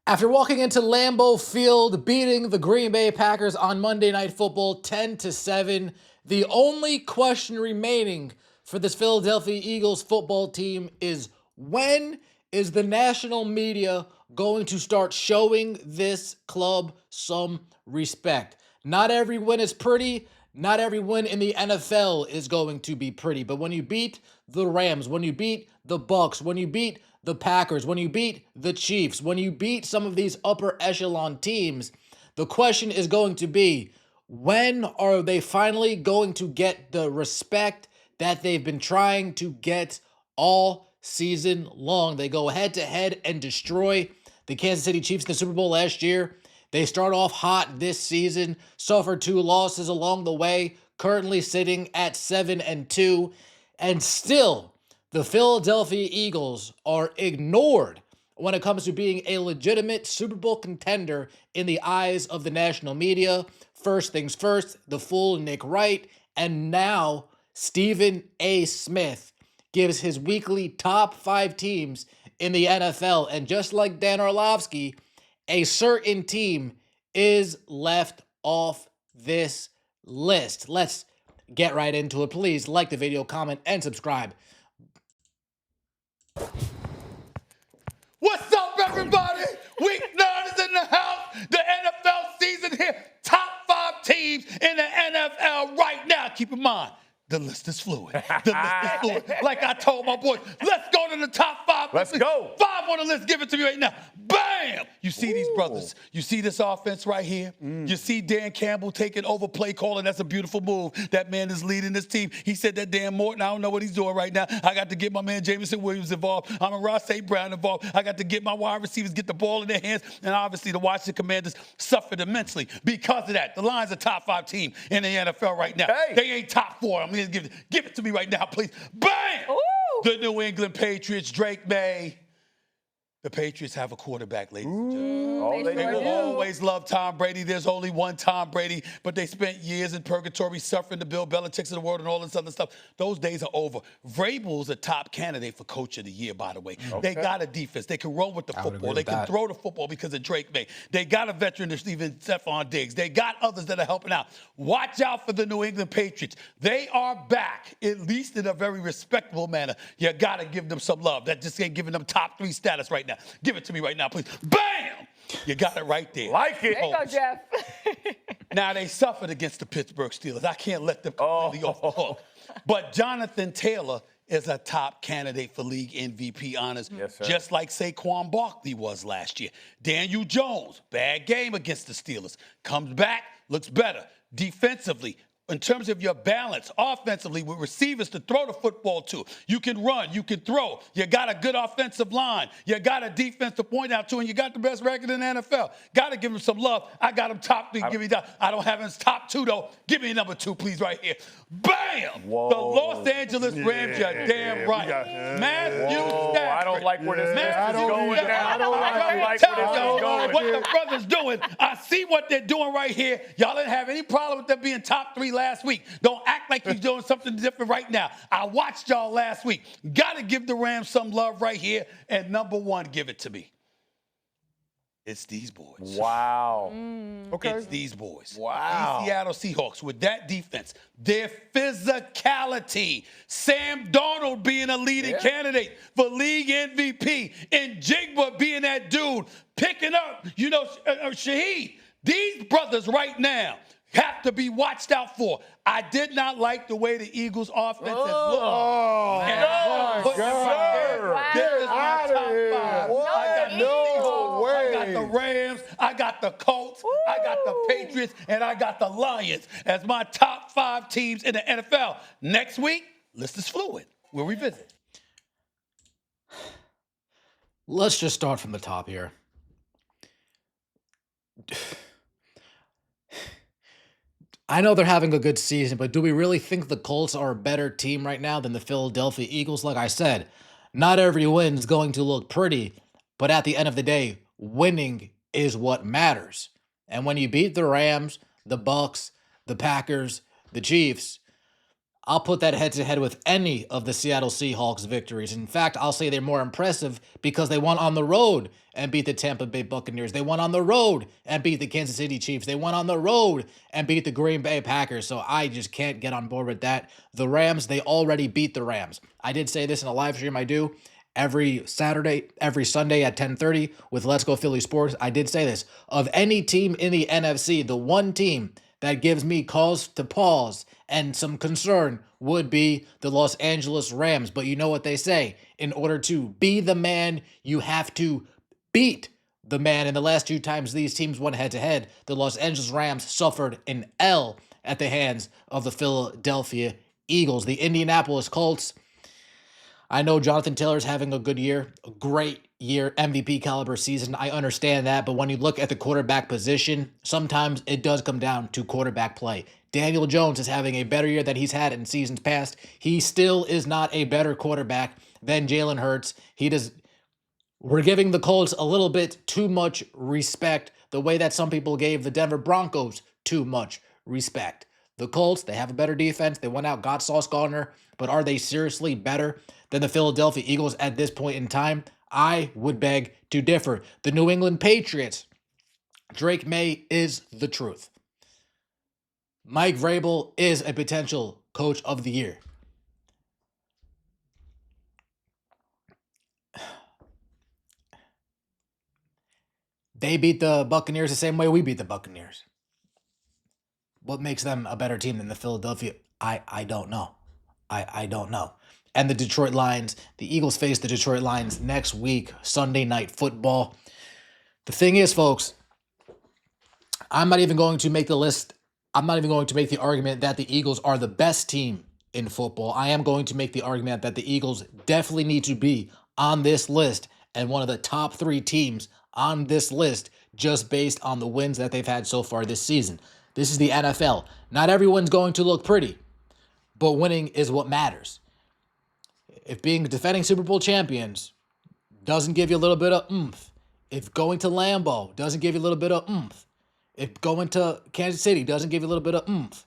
After walking into Lambeau Field, beating the Green Bay Packers on Monday Night Football 10-7, the only question remaining for this Philadelphia Eagles football team is when is the national media going to start showing this club some respect? Not every win is pretty. Not every win in the NFL is going to be pretty. But when you beat the Rams, when you beat the Bucks, when you beat the Packers, when you beat the Chiefs, when you beat some of these upper echelon teams, the question is going to be, when are they finally going to get the respect that they've been trying to get all season long? They go head to head and destroy the Kansas City Chiefs in the Super Bowl last year. They start off hot this season, suffered 2 losses along the way, currently sitting at 7-2, and still the Philadelphia Eagles are ignored when it comes to being a legitimate Super Bowl contender in the eyes of the national media. First things first, the full Nick Wright, and now Stephen A. Smith gives his weekly top 5 teams in the NFL. And just like Dan Orlovsky, a certain team is left off this list. Let's get right into it. Please like the video, comment, and subscribe. What's up, everybody? Week 9 is in the house. The NFL season here. Top 5 teams in the NFL right now. Keep in mind, the list is fluid. The list is fluid. Like I told my boys, let's go to the top 5. Let's go. 5 on the list. Give it to me right now. Bam! You see these brothers. You see this offense right here. You see Dan Campbell taking over play calling. That's a beautiful move. That man is leading this team. He said that Dan Morton, I don't know what he's doing right now. I got to get my man Jameson Williams involved. I'm a Ross St. Brown involved. I got to get my wide receivers, get the ball in their hands. And obviously the Washington Commanders suffered immensely because of that. The Lions are top 5 team in the NFL right now. Hey. They ain't top 4. I'm going to give it to me right now, please. Bam! Ooh. The New England Patriots, Drake May. The Patriots have a quarterback, ladies and gentlemen. They will always love Tom Brady. There's only one Tom Brady, but they spent years in purgatory suffering the Bill Belichick's of the world and all this other stuff. Those days are over. Vrabel's a top candidate for Coach of the Year, by the way. Okay. They got a defense. They can roll with the football. They can throw the football because of Drake May. They got a veteran, even Stephon Diggs. They got others that are helping out. Watch out for the New England Patriots. They are back, at least in a very respectable manner. You got to give them some love. That just ain't giving them top 3 status right now. Give it to me right now, please. Bam! You got it right there. Like it. There you go, Jeff. Now, they suffered against the Pittsburgh Steelers. I can't let them completely off the hook. But Jonathan Taylor is a top candidate for league MVP honors, just like Saquon Barkley was last year. Daniel Jones, bad game against the Steelers. Comes back, looks better. Defensively, in terms of your balance, offensively, with receivers to throw the football to. You can run, you can throw. You got a good offensive line. You got a defense to point out to, and you got the best record in the NFL. Got to give him some love. I got him top 3. Give me that. I don't have him top 2, though. Give me number 2, please, right here. Bam! Whoa. The Los Angeles Rams, you're damn right. Matthew Stafford. I don't like where this is going. I don't like where this is going. What the brothers doing. I see what they're doing right here. Y'all didn't have any problem with them being top 3 last week. Don't act like you're doing something different right now. I watched y'all last week. Got to give the Rams some love right here. And number 1, give it to me. It's these boys. Wow. Okay. It's these boys. Wow. The Seattle Seahawks with that defense, their physicality, Sam Darnold being a leading candidate for league MVP, and Jigba being that dude picking up, Shaheed. These brothers right now have to be watched out for. I did not like the way the Eagles' offense has looked. Oh, My God. This is my top 5. I got the Rams, I got the Colts, I got the Patriots, and I got the Lions as my top 5 teams in the NFL. Next week, list is fluid. We'll revisit. Let's just start from the top here. I know they're having a good season, but do we really think the Colts are a better team right now than the Philadelphia Eagles? Like I said, not every win is going to look pretty, but at the end of the day, winning is what matters. And when you beat the Rams, the Bucks, the Packers, the Chiefs, I'll put that head-to-head with any of the Seattle Seahawks victories. In fact, I'll say they're more impressive because they won on the road and beat the Tampa Bay Buccaneers. They won on the road and beat the Kansas City Chiefs. They won on the road and beat the Green Bay Packers. So I just can't get on board with that. The Rams, they already beat the Rams. I did say this in a live stream I do every Sunday at 10:30 with Let's Go Philly Sports. I did say this. Of any team in the NFC, the one team that gives me cause to pause and some concern would be the Los Angeles Rams. But you know what they say. In order to be the man, you have to beat the man. And the last 2 times these teams went head-to-head, the Los Angeles Rams suffered an L at the hands of the Philadelphia Eagles. The Indianapolis Colts, I know Jonathan Taylor's having a good year, a great year, MVP caliber season. I understand that, but when you look at the quarterback position, sometimes it does come down to quarterback play. Daniel Jones is having a better year than he's had in seasons past. He still is not a better quarterback than Jalen Hurts. We're giving the Colts a little bit too much respect, the way that some people gave the Denver Broncos too much respect. The Colts, they have a better defense. They went out, got Sauce Gardner, but are they seriously better than the Philadelphia Eagles at this point in time? I would beg to differ. The New England Patriots, Drake May is the truth. Mike Vrabel is a potential coach of the year. They beat the Buccaneers the same way we beat the Buccaneers. What makes them a better team than the Philadelphia? I don't know. I don't know. And the Detroit Lions, the Eagles face the Detroit Lions next week, Sunday Night Football. The thing is, folks, I'm not even going to make the list. I'm not even going to make the argument that the Eagles are the best team in football. I am going to make the argument that the Eagles definitely need to be on this list and one of the top 3 teams on this list just based on the wins that they've had so far this season. This is the NFL. Not everyone's going to look pretty, but winning is what matters. If being defending Super Bowl champions doesn't give you a little bit of oomph, if going to Lambeau doesn't give you a little bit of oomph, if going to Kansas City doesn't give you a little bit of oomph,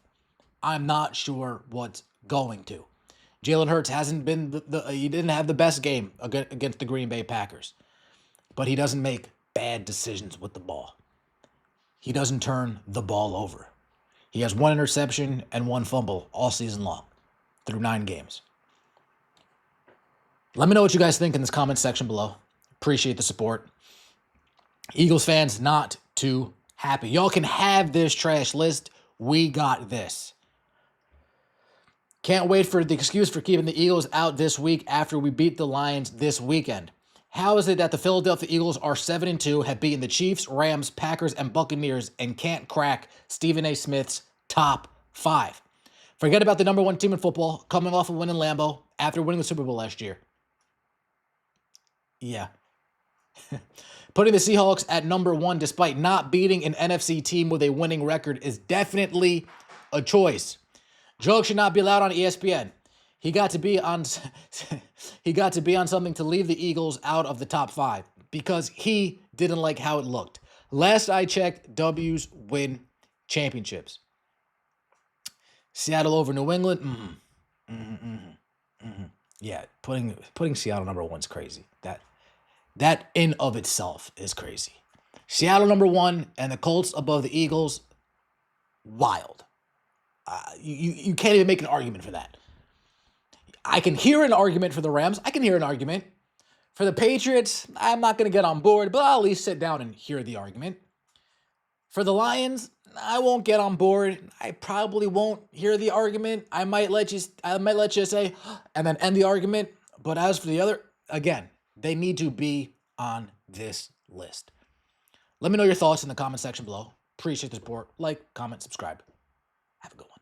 I'm not sure what's going to. Jalen Hurts hasn't been he didn't have the best game against the Green Bay Packers, but he doesn't make bad decisions with the ball. He doesn't turn the ball over. He has 1 interception and 1 fumble all season long through 9 games. Let me know what you guys think in this comment section below. Appreciate the support. Eagles fans, not too happy. Y'all can have this trash list. We got this. Can't wait for the excuse for keeping the Eagles out this week after we beat the Lions this weekend. How is it that the Philadelphia Eagles are 7-2, have beaten the Chiefs, Rams, Packers, and Buccaneers, and can't crack Stephen A. Smith's top 5? Forget about the number 1 team in football coming off a win in Lambeau after winning the Super Bowl last year. Yeah. Putting the Seahawks at number 1 despite not beating an NFC team with a winning record is definitely a choice. Jokes should not be allowed on ESPN. He got to be on something to leave the Eagles out of the top 5 because he didn't like how it looked. Last I checked, W's win championships. Seattle over New England. Yeah, putting Seattle number 1 is crazy. That in of itself is crazy. Seattle number 1 and the Colts above the Eagles. Wild. You can't even make an argument for that. I can hear an argument for the Rams. I can hear an argument. For the Patriots, I'm not going to get on board, but I'll at least sit down and hear the argument. For the Lions, I won't get on board. I probably won't hear the argument. I might let you say, and then end the argument. But as for the other, again, they need to be on this list. Let me know your thoughts in the comment section below. Appreciate the support. Like, comment, subscribe. Have a good one.